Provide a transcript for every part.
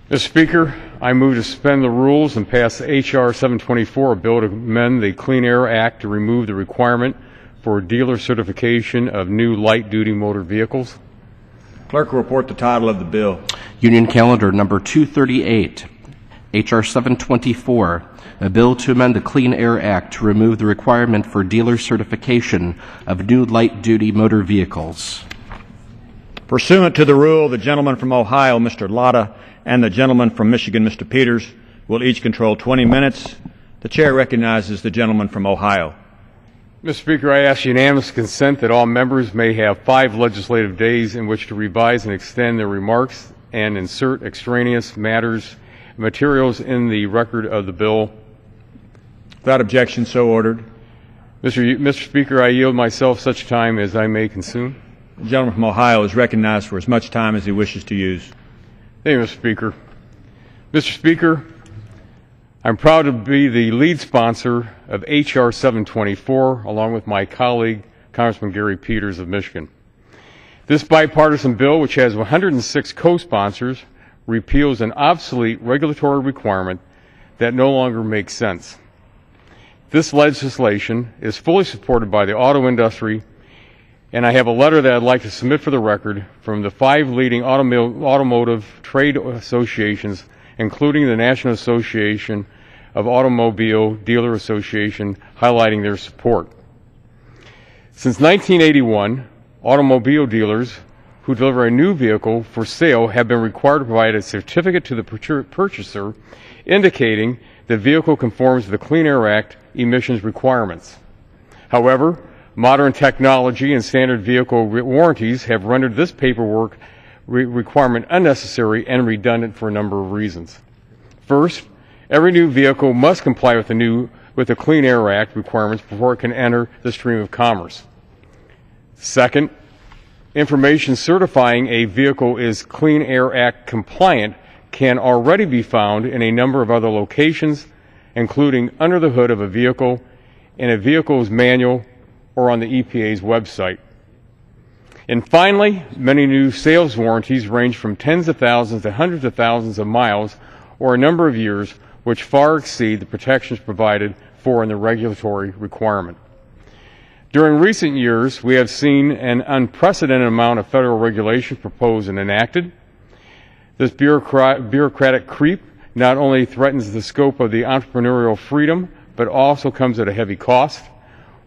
Mr. Speaker, I move to suspend the rules and pass H.R. 724, a bill to amend the Clean Air Act to remove the requirement for dealer certification of new light-duty motor vehicles. Clerk will report the title of the bill. Union Calendar number 238, H.R. 724, a bill to amend the Clean Air Act to remove the requirement for dealer certification of new light-duty motor vehicles. Pursuant to the rule, the gentleman from Ohio, Mr. Latta, and the gentleman from Michigan, Mr. Peters, will each control 20 minutes. The chair recognizes the gentleman from Ohio. Mr. Speaker, I ask unanimous consent that all members may have 5 legislative days in which to revise and extend their remarks and insert extraneous materials in the record of the bill. Without objection, so ordered. Mr. Speaker, I yield myself such time as I may consume. The gentleman from Ohio is recognized for as much time as he wishes to use. Thank you, Mr. Speaker. Mr. Speaker, I'm proud to be the lead sponsor of H.R. 724, along with my colleague, Congressman Gary Peters of Michigan. This bipartisan bill, which has 106 co-sponsors, repeals an obsolete regulatory requirement that no longer makes sense. This legislation is fully supported by the auto industry, and I have a letter that I'd like to submit for the record from the 5 leading automotive trade associations, including the National Association of Automobile Dealer Association, highlighting their support. Since 1981, automobile dealers who deliver a new vehicle for sale have been required to provide a certificate to the purchaser indicating the vehicle conforms to the Clean Air Act emissions requirements. However, modern technology and standard vehicle warranties have rendered this paperwork requirement unnecessary and redundant for a number of reasons. First, every new vehicle must comply with the Clean Air Act requirements before it can enter the stream of commerce. Second, information certifying a vehicle is Clean Air Act compliant can already be found in a number of other locations, including under the hood of a vehicle, in a vehicle's manual, or on the EPA's website. And finally, many new sales warranties range from tens of thousands to hundreds of thousands of miles or a number of years, which far exceed the protections provided for in the regulatory requirement. During recent years, we have seen an unprecedented amount of federal regulation proposed and enacted. This bureaucratic creep not only threatens the scope of the entrepreneurial freedom, but also comes at a heavy cost,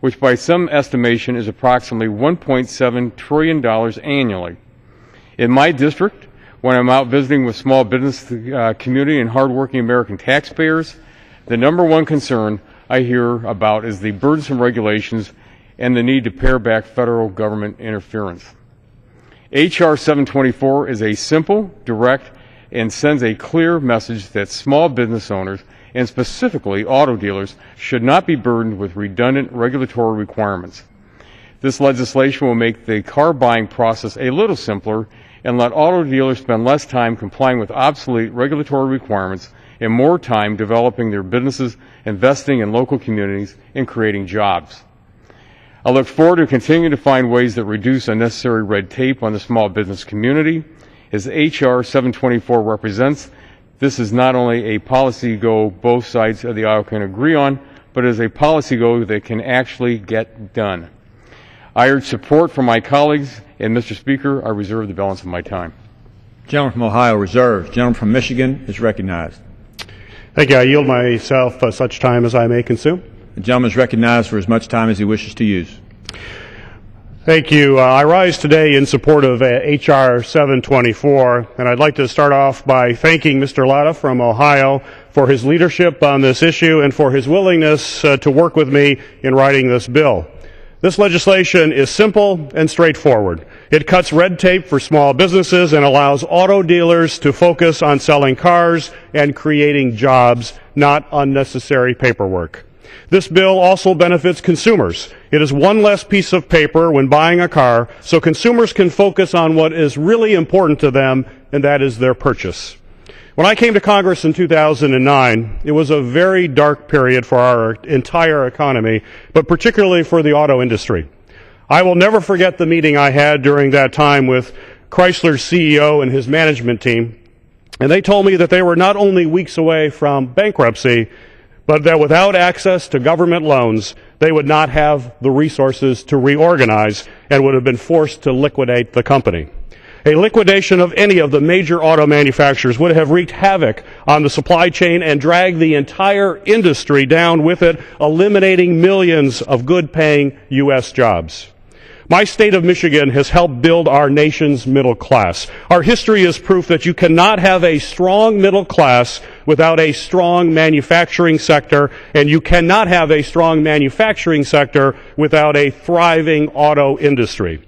which by some estimation is approximately $1.7 trillion annually. In my district, when I'm out visiting with small business community and hardworking American taxpayers, the number one concern I hear about is the burdensome regulations and the need to pare back federal government interference. H.R. 724 is a simple, direct, and sends a clear message that small business owners and specifically auto dealers should not be burdened with redundant regulatory requirements. This legislation will make the car buying process a little simpler and let auto dealers spend less time complying with obsolete regulatory requirements and more time developing their businesses, investing in local communities, and creating jobs. I look forward to continuing to find ways that reduce unnecessary red tape on the small business community. As H.R. 724 represents, this is not only a policy goal both sides of the aisle can agree on, but is a policy goal that can actually get done. I urge support from my colleagues, and Mr. Speaker, I reserve the balance of my time. Gentleman from Ohio reserved. Gentleman from Michigan is recognized. Thank you. I yield myself such time as I may consume. The gentleman is recognized for as much time as he wishes to use. Thank you. I rise today in support of H.R. 724, and I'd like to start off by thanking Mr. Latta from Ohio for his leadership on this issue and for his willingness to work with me in writing this bill. This legislation is simple and straightforward. It cuts red tape for small businesses and allows auto dealers to focus on selling cars and creating jobs, not unnecessary paperwork. This bill also benefits consumers. It is one less piece of paper when buying a car, so consumers can focus on what is really important to them, and that is their purchase. When I came to Congress in 2009, it was a very dark period for our entire economy, but particularly for the auto industry. I will never forget the meeting I had during that time with Chrysler's CEO and his management team. And they told me that they were not only weeks away from bankruptcy, but that without access to government loans, they would not have the resources to reorganize and would have been forced to liquidate the company. A liquidation of any of the major auto manufacturers would have wreaked havoc on the supply chain and dragged the entire industry down with it, eliminating millions of good-paying U.S. jobs. My state of Michigan has helped build our nation's middle class. Our history is proof that you cannot have a strong middle class without a strong manufacturing sector, and you cannot have a strong manufacturing sector without a thriving auto industry.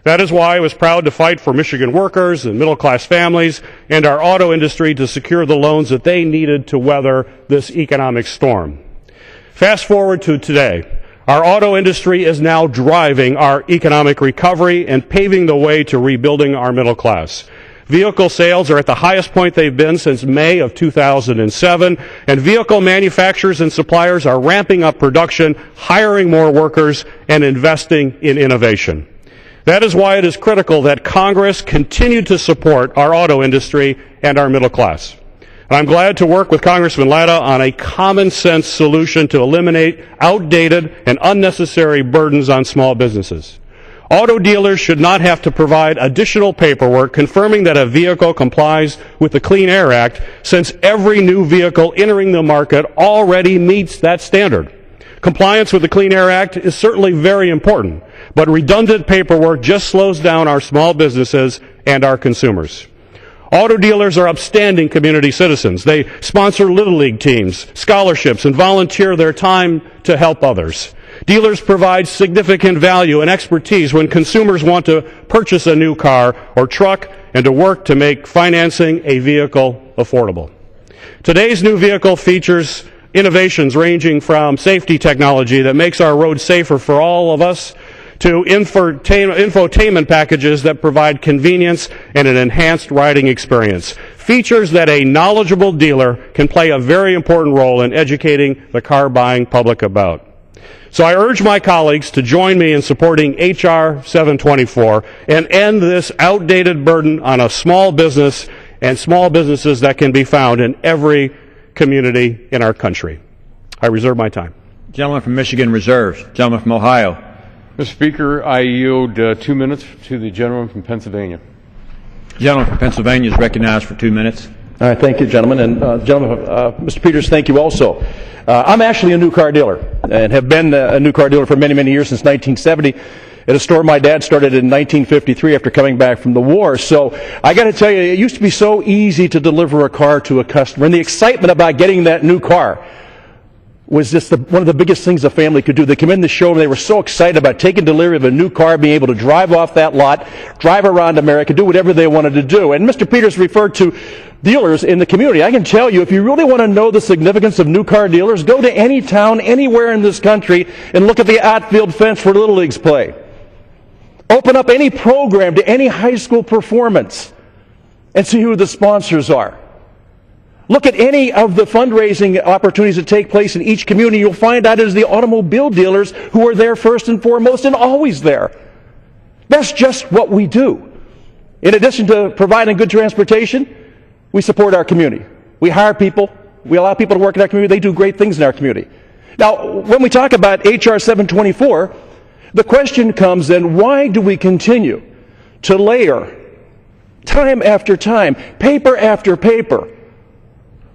That is why I was proud to fight for Michigan workers and middle-class families and our auto industry to secure the loans that they needed to weather this economic storm. Fast forward to today. Our auto industry is now driving our economic recovery and paving the way to rebuilding our middle class. Vehicle sales are at the highest point they've been since May of 2007, and vehicle manufacturers and suppliers are ramping up production, hiring more workers, and investing in innovation. That is why it is critical that Congress continue to support our auto industry and our middle class. I'm glad to work with Congressman Latta on a common-sense solution to eliminate outdated and unnecessary burdens on small businesses. Auto dealers should not have to provide additional paperwork confirming that a vehicle complies with the Clean Air Act, since every new vehicle entering the market already meets that standard. Compliance with the Clean Air Act is certainly very important, but redundant paperwork just slows down our small businesses and our consumers. Auto dealers are upstanding community citizens. They sponsor Little League teams, scholarships, and volunteer their time to help others. Dealers provide significant value and expertise when consumers want to purchase a new car or truck and to work to make financing a vehicle affordable. Today's new vehicle features innovations ranging from safety technology that makes our roads safer for all of us to infotainment packages that provide convenience and an enhanced riding experience. Features that a knowledgeable dealer can play a very important role in educating the car-buying public about. So I urge my colleagues to join me in supporting H.R. 724 and end this outdated burden on a small business and small businesses that can be found in every community in our country. I reserve my time. Gentleman from Michigan reserves. Gentleman from Ohio. Mr. Speaker, I yield 2 minutes to the gentleman from Pennsylvania. Gentleman from Pennsylvania is recognized for 2 minutes. All right, thank you, gentlemen. And Mr. Peters, thank you also. I'm actually a new car dealer and have been a new car dealer for many, many years, since 1970, at a store my dad started in 1953 after coming back from the war. So I got to tell you, it used to be so easy to deliver a car to a customer, and the excitement about getting that new car was just one of the biggest things a family could do. They come in the showroom, they were so excited about taking delivery of a new car, being able to drive off that lot, drive around America, do whatever they wanted to do. And Mr. Peters referred to dealers in the community. I can tell you, if you really want to know the significance of new car dealers, go to any town, anywhere in this country, and look at the outfield fence where Little Leagues play. Open up any program to any high school performance and see who the sponsors are. Look at any of the fundraising opportunities that take place in each community. You'll find out it is the automobile dealers who are there first and foremost and always there. That's just what we do. In addition to providing good transportation, we support our community. We hire people. We allow people to work in our community. They do great things in our community. Now, when we talk about H.R. 724, the question comes then, why do we continue to layer time after time, paper after paper,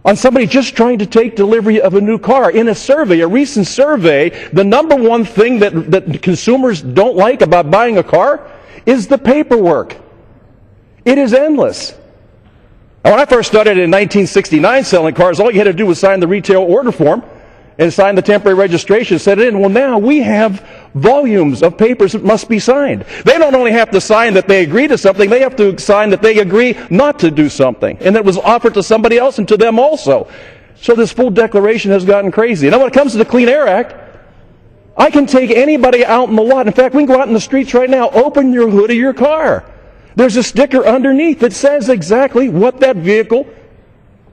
on somebody just trying to take delivery of a new car? In a survey, a recent survey, the number one thing that consumers don't like about buying a car is the paperwork. It is endless. Now, when I first started in 1969 selling cars, all you had to do was sign the retail order form and sign the temporary registration, set it in. Well, now we have volumes of papers that must be signed. They don't only have to sign that they agree to something, they have to sign that they agree not to do something, and that was offered to somebody else and to them also. So this full declaration has gotten crazy. Now, when it comes to the Clean Air Act, I can take anybody out in the lot. In fact, we can go out in the streets right now, open your hood of your car. There's a sticker underneath that says exactly what that vehicle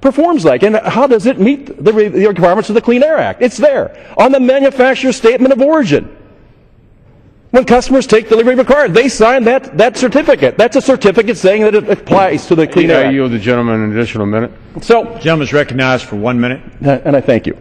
performs like, and how does it meet the requirements of the Clean Air Act. It's there on the manufacturer's statement of origin. When customers take delivery of a car, they sign that certificate. That's a certificate saying that it applies to the Clean Air I Act. yield the gentleman an additional minute. So, The gentleman is recognized for 1 minute. and I thank you.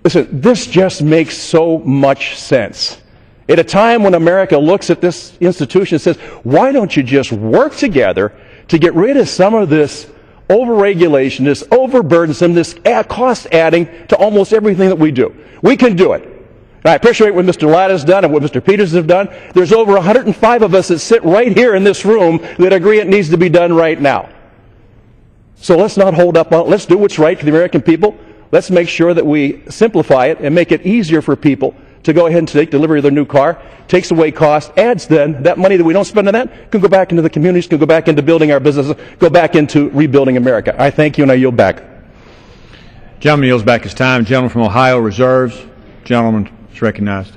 Listen, this just makes so much sense. At a time when America looks at this institution and says, why don't you just work together to get rid of some of this overregulation, this overburdensome, this cost adding to almost everything that we do? We can do it. And I appreciate what Mr. Latta has done and what Mr. Peters has done. There's over 105 of us that sit right here in this room that agree it needs to be done right now. So let's not hold up on it. Let's do what's right for the American people. Let's make sure that we simplify it and make it easier for people to go ahead and take delivery of their new car. Takes away cost, adds then that money that we don't spend on that can go back into the communities, can go back into building our businesses, go back into rebuilding America. I thank you and I yield back. Gentleman yields back his time. Gentleman from Ohio reserves. Gentleman is recognized.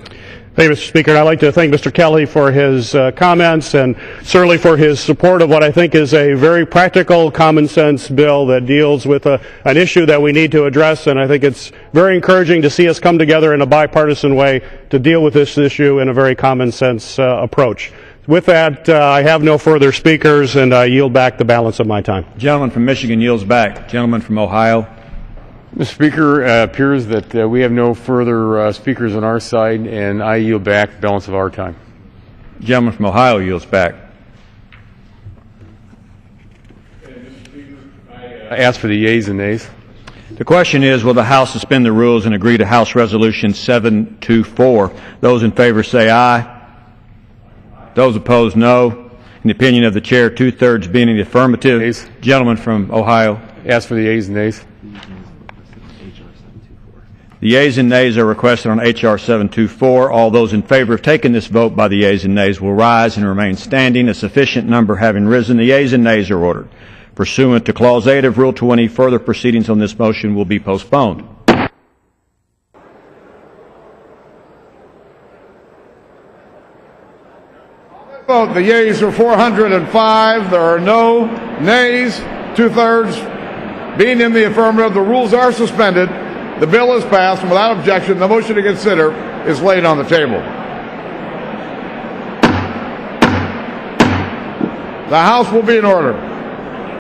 Thank you, Mr. Speaker. I'd like to thank Mr. Kelly for his comments and certainly for his support of what I think is a very practical, common sense bill that deals with an issue that we need to address. And I think it's very encouraging to see us come together in a bipartisan way to deal with this issue in a very common sense approach. With that, I have no further speakers, and I yield back the balance of my time. Gentleman from Michigan yields back. Gentleman from Ohio. Mr. Speaker, it appears that we have no further speakers on our side, and I yield back the balance of our time. Gentleman from Ohio yields back. I ask for the yeas and nays. The question is, will the House suspend the rules and agree to House Resolution 724? Those in favor say aye. Those opposed, no. In the opinion of the chair, two-thirds being in the affirmative. Nays. Gentleman from Ohio. Ask for the yeas and nays. The yeas and nays are requested on H.R. 724. All those in favor of taking this vote by the yeas and nays will rise and remain standing. A sufficient number having risen, the yeas and nays are ordered. Pursuant to Clause 8 of Rule 20, further proceedings on this motion will be postponed. Vote. The yeas are 405. There are no nays. Two-thirds being in the affirmative. The rules are suspended. The bill is passed, and without objection, the motion to consider is laid on the table. The House will be in order.